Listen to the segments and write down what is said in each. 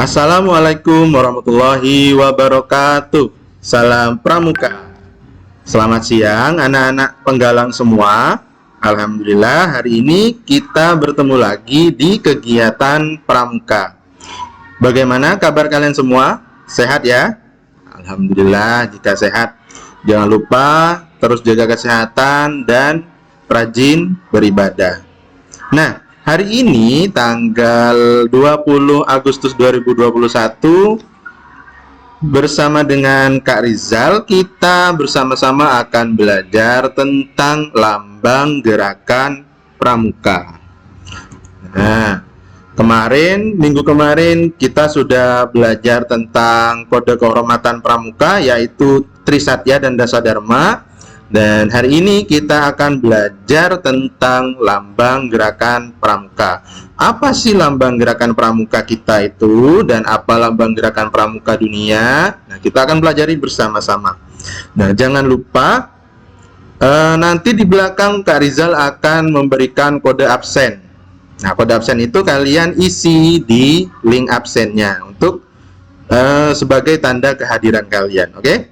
Assalamualaikum warahmatullahi wabarakatuh. Salam Pramuka. Selamat siang anak-anak penggalang semua. Alhamdulillah hari ini kita bertemu lagi di kegiatan Pramuka. Bagaimana kabar kalian semua? Sehat ya? Alhamdulillah jika sehat. Jangan lupa terus jaga kesehatan dan rajin beribadah. Nah, hari ini tanggal 20 Agustus 2021 bersama dengan Kak Rizal kita bersama-sama akan belajar tentang lambang gerakan pramuka. Nah, minggu kemarin kita sudah belajar tentang kode kehormatan pramuka, yaitu Trisatya dan Dasadharma. Dan hari ini kita akan belajar tentang lambang gerakan pramuka. Apa sih lambang gerakan pramuka kita itu, dan apa lambang gerakan pramuka dunia? Nah, kita akan pelajari bersama-sama. Nah, jangan lupa nanti di belakang Kak Rizal akan memberikan kode absen. Nah, kode absen itu kalian isi di link absennya untuk sebagai tanda kehadiran kalian, oke?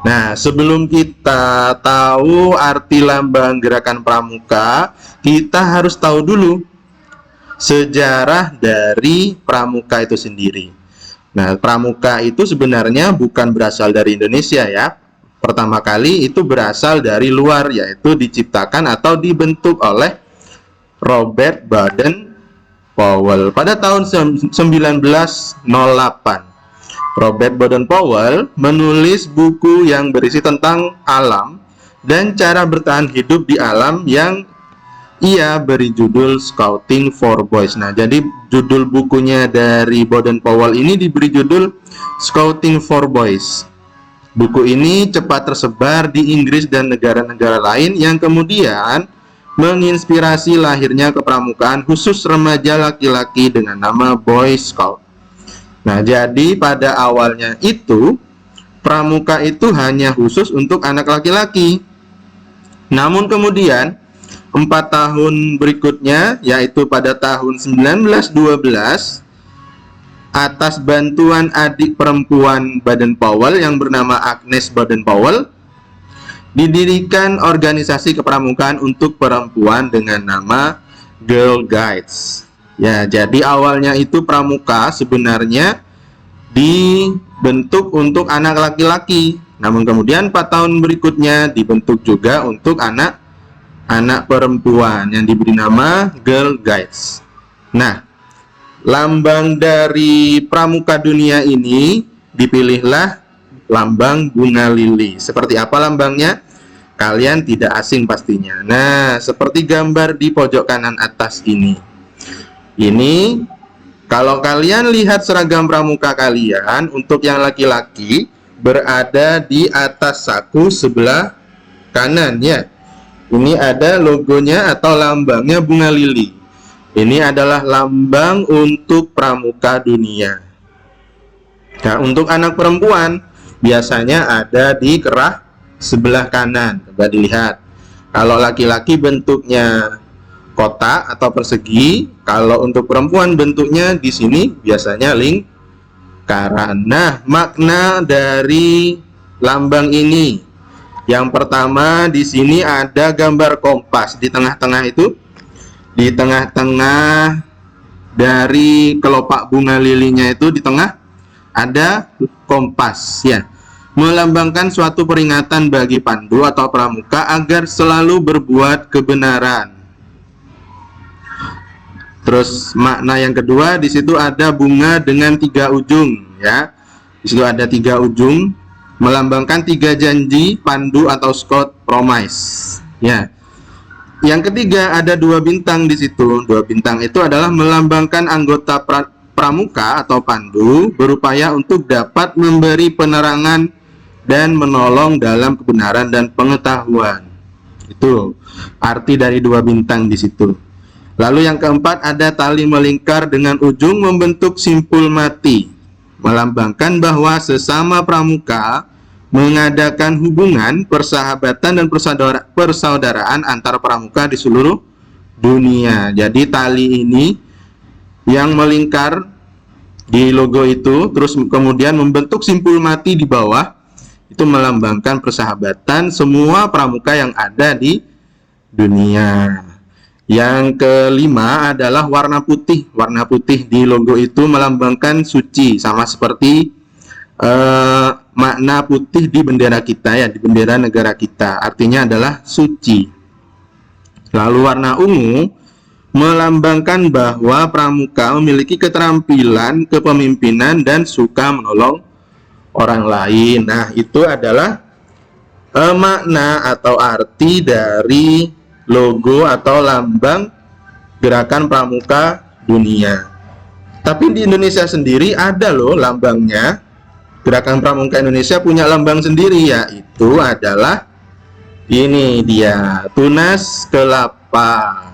Nah, sebelum kita tahu arti lambang gerakan pramuka, kita harus tahu dulu sejarah dari pramuka itu sendiri. Nah, pramuka itu sebenarnya bukan berasal dari Indonesia ya. Pertama kali itu berasal dari luar, yaitu diciptakan atau dibentuk oleh Robert Baden-Powell pada tahun 1908. Robert Baden-Powell menulis buku yang berisi tentang alam dan cara bertahan hidup di alam yang ia beri judul Scouting for Boys. Nah, jadi judul bukunya dari Baden-Powell ini diberi judul Scouting for Boys. Buku ini cepat tersebar di Inggris dan negara-negara lain yang kemudian menginspirasi lahirnya kepramukaan khusus remaja laki-laki dengan nama Boy Scout. Nah, jadi pada awalnya itu pramuka itu hanya khusus untuk anak laki-laki. Namun kemudian 4 tahun berikutnya, yaitu pada tahun 1912, atas bantuan adik perempuan Baden-Powell yang bernama Agnes Baden-Powell, didirikan organisasi kepramukaan untuk perempuan dengan nama Girl Guides. Ya, jadi awalnya itu pramuka sebenarnya dibentuk untuk anak laki-laki. Namun kemudian 4 tahun berikutnya dibentuk juga untuk anak perempuan yang diberi nama Girl Guides. Nah, lambang dari pramuka dunia ini dipilihlah lambang bunga lili. Seperti apa lambangnya? Kalian tidak asing pastinya. Nah, seperti gambar di pojok kanan atas ini. Ini kalau kalian lihat seragam pramuka kalian, untuk yang laki-laki berada di atas saku sebelah kanan ya. Ini ada logonya atau lambangnya bunga lili. Ini adalah lambang untuk pramuka dunia. Nah, untuk anak perempuan biasanya ada di kerah sebelah kanan. Coba dilihat. Kalau laki-laki bentuknya kotak atau persegi, kalau untuk perempuan bentuknya di sini biasanya lingkaran. Nah, makna dari lambang ini, yang pertama di sini ada gambar kompas di tengah-tengah itu, di tengah-tengah dari kelopak bunga lilinya itu di tengah ada kompas ya, melambangkan suatu peringatan bagi pandu atau pramuka agar selalu berbuat kebenaran. Terus makna yang kedua, di situ ada bunga dengan 3 ujung ya. Di situ ada 3 ujung melambangkan 3 janji pandu atau scout promise ya. Yang ketiga ada 2 bintang di situ. 2 bintang itu adalah melambangkan anggota pramuka atau pandu berupaya untuk dapat memberi penerangan dan menolong dalam kebenaran dan pengetahuan. Itu arti dari 2 bintang di situ. Lalu yang keempat ada tali melingkar dengan ujung membentuk simpul mati, melambangkan bahwa sesama pramuka mengadakan hubungan, persahabatan dan persaudaraan antar pramuka di seluruh dunia. Jadi tali ini yang melingkar di logo itu, terus kemudian membentuk simpul mati di bawah, itu melambangkan persahabatan semua pramuka yang ada di dunia. Yang kelima adalah warna putih. Warna putih di logo itu melambangkan suci, sama seperti makna putih di bendera kita ya, di bendera negara kita, artinya adalah suci. Lalu warna ungu melambangkan bahwa pramuka memiliki keterampilan kepemimpinan dan suka menolong orang lain. Nah, itu adalah makna atau arti dari logo atau lambang Gerakan Pramuka Dunia. Tapi di Indonesia sendiri ada loh lambangnya. Gerakan Pramuka Indonesia punya lambang sendiri, yaitu adalah ini dia, tunas kelapa.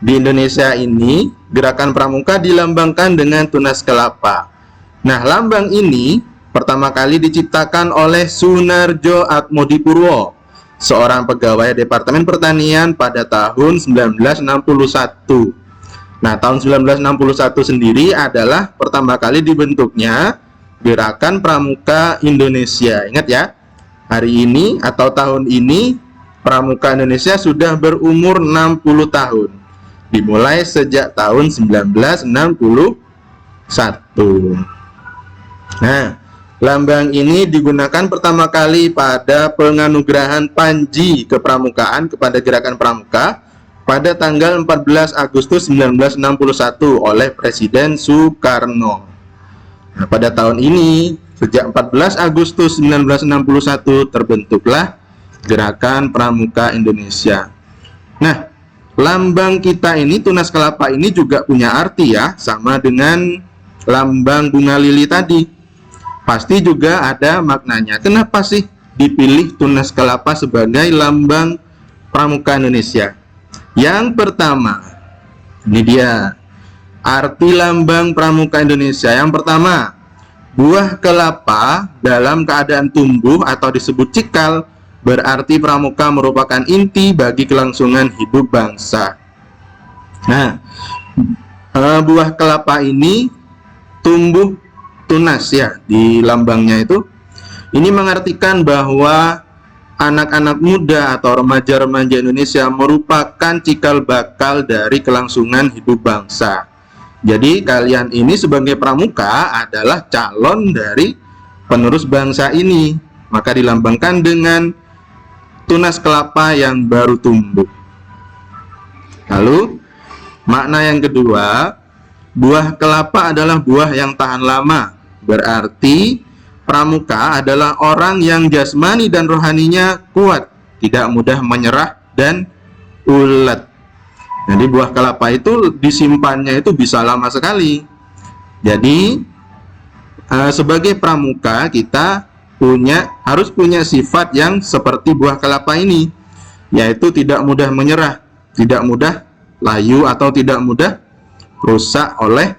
Di Indonesia ini Gerakan Pramuka dilambangkan dengan tunas kelapa. Nah, lambang ini pertama kali diciptakan oleh Sunarjo Atmodipurwo, seorang pegawai Departemen Pertanian pada tahun 1961. Nah, tahun 1961 sendiri adalah pertama kali dibentuknya Gerakan Pramuka Indonesia. Ingat ya, hari ini atau tahun ini Pramuka Indonesia sudah berumur 60 tahun. Dimulai sejak tahun 1961. Nah, lambang ini digunakan pertama kali pada penganugerahan Panji Kepramukaan kepada Gerakan Pramuka pada tanggal 14 Agustus 1961 oleh Presiden Soekarno. Nah, pada tahun ini, sejak 14 Agustus 1961 terbentuklah Gerakan Pramuka Indonesia. Nah, lambang kita ini, tunas kelapa ini juga punya arti ya, sama dengan lambang bunga lili tadi. Pasti juga ada maknanya. Kenapa sih dipilih tunas kelapa sebagai lambang Pramuka Indonesia? Yang pertama, ini dia arti lambang Pramuka Indonesia. Yang pertama, buah kelapa dalam keadaan tumbuh atau disebut cikal, berarti pramuka merupakan inti bagi kelangsungan hidup bangsa. Nah, buah kelapa ini tumbuh tunas ya di lambangnya itu. Ini mengartikan bahwa anak-anak muda atau remaja-remaja Indonesia merupakan cikal bakal dari kelangsungan hidup bangsa. Jadi kalian ini sebagai pramuka adalah calon dari penerus bangsa ini. Maka dilambangkan dengan tunas kelapa yang baru tumbuh. Lalu makna yang kedua, buah kelapa adalah buah yang tahan lama. Berarti pramuka adalah orang yang jasmani dan rohaninya kuat, tidak mudah menyerah dan ulet. Jadi buah kelapa itu disimpannya itu bisa lama sekali. Jadi sebagai pramuka kita harus punya sifat yang seperti buah kelapa ini, yaitu tidak mudah menyerah, tidak mudah layu atau tidak mudah rusak oleh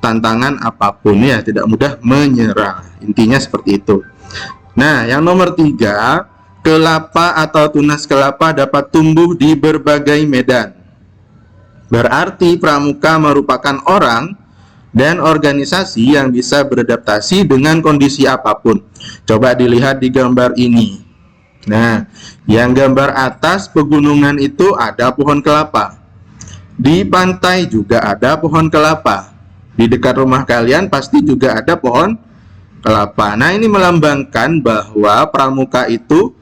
tantangan apapun ya, tidak mudah menyerah. Intinya seperti itu. Nah, yang nomor 3, kelapa atau tunas kelapa dapat tumbuh di berbagai medan. Berarti pramuka merupakan orang dan organisasi yang bisa beradaptasi dengan kondisi apapun. Coba dilihat di gambar ini. Nah, yang gambar atas pegunungan itu ada pohon kelapa. Di pantai juga ada pohon kelapa. Di dekat rumah kalian pasti juga ada pohon kelapa. Nah, ini melambangkan bahwa pramuka itu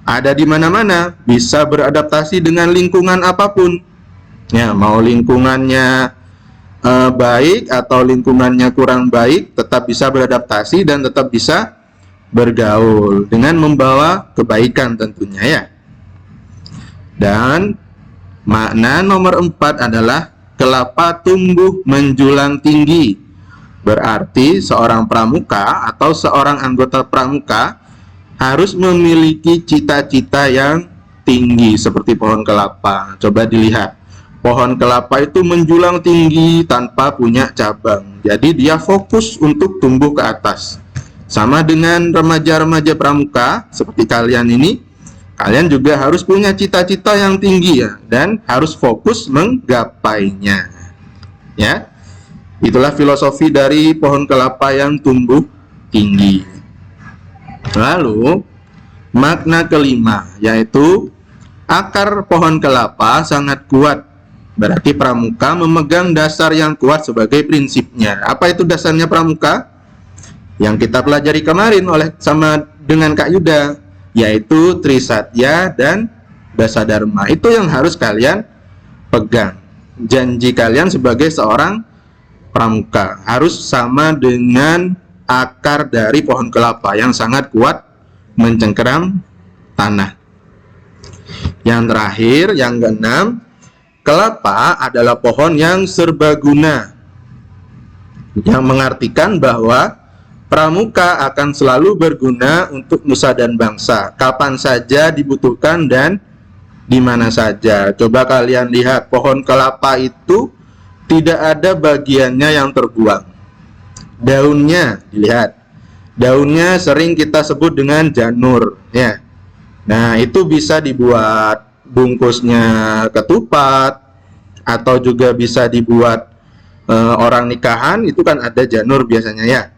ada di mana-mana, bisa beradaptasi dengan lingkungan apapun. Ya, mau lingkungannya baik atau lingkungannya kurang baik, tetap bisa beradaptasi dan tetap bisa bergaul dengan membawa kebaikan tentunya ya. Dan makna nomor 4 adalah kelapa tumbuh menjulang tinggi. Berarti seorang pramuka atau seorang anggota pramuka harus memiliki cita-cita yang tinggi seperti pohon kelapa. Coba dilihat. Pohon kelapa itu menjulang tinggi tanpa punya cabang. Jadi dia fokus untuk tumbuh ke atas. Sama dengan remaja-remaja pramuka seperti kalian ini, kalian juga harus punya cita-cita yang tinggi ya, dan harus fokus menggapainya. Ya. Itulah filosofi dari pohon kelapa yang tumbuh tinggi. Lalu makna kelima yaitu akar pohon kelapa sangat kuat. Berarti pramuka memegang dasar yang kuat sebagai prinsipnya. Apa itu dasarnya pramuka? Yang kita pelajari kemarin sama dengan Kak Yuda, yaitu Trisatya dan Dasadharma. Itu yang harus kalian pegang. Janji kalian sebagai seorang pramuka harus sama dengan akar dari pohon kelapa yang sangat kuat mencengkeram tanah. Yang terakhir, yang keenam, kelapa adalah pohon yang serbaguna, yang mengartikan bahwa pramuka akan selalu berguna untuk nusa dan bangsa, kapan saja dibutuhkan dan di mana saja. Coba kalian lihat, pohon kelapa itu tidak ada bagiannya yang terbuang. Daunnya, dilihat. Daunnya sering kita sebut dengan janur, ya. Nah, itu bisa dibuat bungkusnya ketupat, atau juga bisa dibuat orang nikahan, itu kan ada janur biasanya, ya.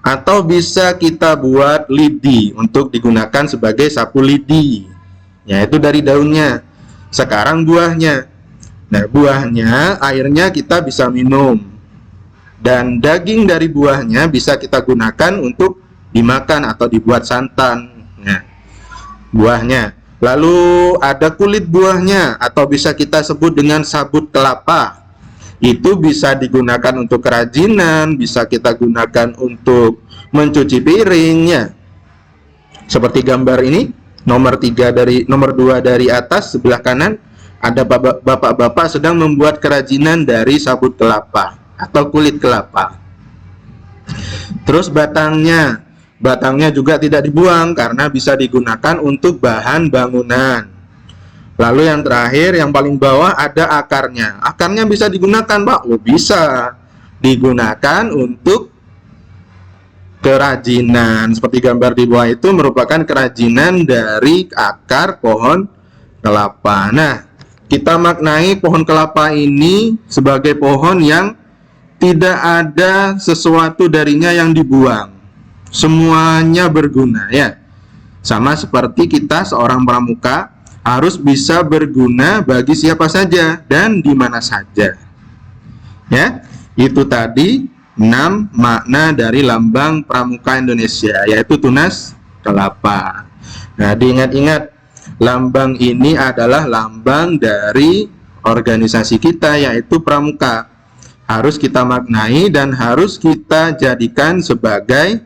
Atau bisa kita buat lidi untuk digunakan sebagai sapu lidi, ya, itu dari daunnya. Sekarang buahnya. Nah, buahnya, airnya kita bisa minum, dan daging dari buahnya bisa kita gunakan untuk dimakan atau dibuat santan. Nah, buahnya. Lalu ada kulit buahnya, atau bisa kita sebut dengan sabut kelapa. Itu bisa digunakan untuk kerajinan, bisa kita gunakan untuk mencuci piringnya. Seperti gambar ini, nomor 2 dari atas sebelah kanan, ada bapak-bapak sedang membuat kerajinan dari sabut kelapa atau kulit kelapa. Terus batangnya juga tidak dibuang karena bisa digunakan untuk bahan bangunan. Lalu yang terakhir, yang paling bawah ada akarnya. Akarnya bisa digunakan, Pak? Oh, bisa digunakan untuk kerajinan. Seperti gambar di bawah itu merupakan kerajinan dari akar pohon kelapa. Nah, kita maknai pohon kelapa ini sebagai pohon yang tidak ada sesuatu darinya yang dibuang. Semuanya berguna, ya. Sama seperti kita seorang pramuka harus bisa berguna bagi siapa saja dan di mana saja. Ya, itu tadi 6 makna dari lambang pramuka Indonesia, yaitu tunas kelapa. Nah, diingat-ingat, lambang ini adalah lambang dari organisasi kita, yaitu pramuka. Harus kita maknai dan harus kita jadikan sebagai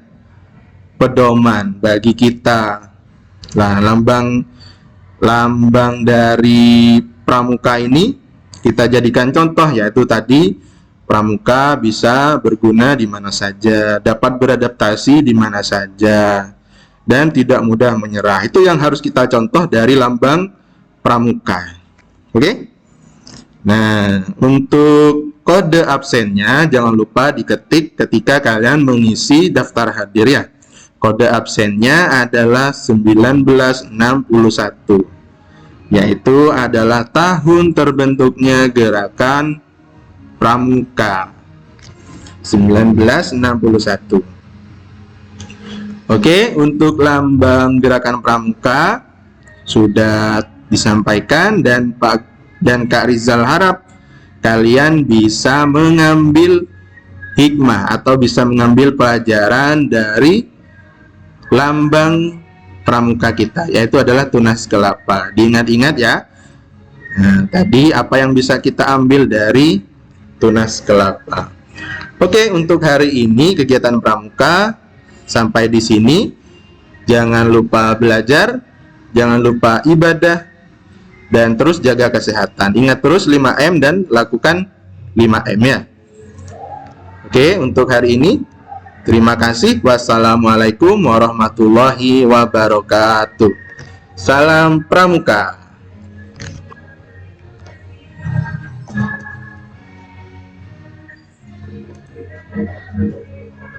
pedoman bagi kita. Nah, lambang dari pramuka ini kita jadikan contoh, yaitu tadi pramuka bisa berguna di mana saja, dapat beradaptasi di mana saja, dan tidak mudah menyerah. Itu yang harus kita contoh dari lambang pramuka. Oke? Nah, untuk kode absennya jangan lupa diketik ketika kalian mengisi daftar hadir, ya. Kode absennya adalah 1961, yaitu adalah tahun terbentuknya gerakan pramuka, 1961. Oke, untuk lambang gerakan pramuka sudah disampaikan, dan Kak Rizal harap kalian bisa mengambil hikmah atau bisa mengambil pelajaran dari lambang pramuka kita, yaitu adalah tunas kelapa. Diingat-ingat, ya. Nah, tadi apa yang bisa kita ambil dari tunas kelapa. Oke, untuk hari ini kegiatan pramuka sampai di sini. Jangan lupa belajar, jangan lupa ibadah, dan terus jaga kesehatan. Ingat terus 5M dan lakukan 5M, ya. Oke, untuk hari ini terima kasih. Wassalamualaikum warahmatullahi wabarakatuh. Salam pramuka.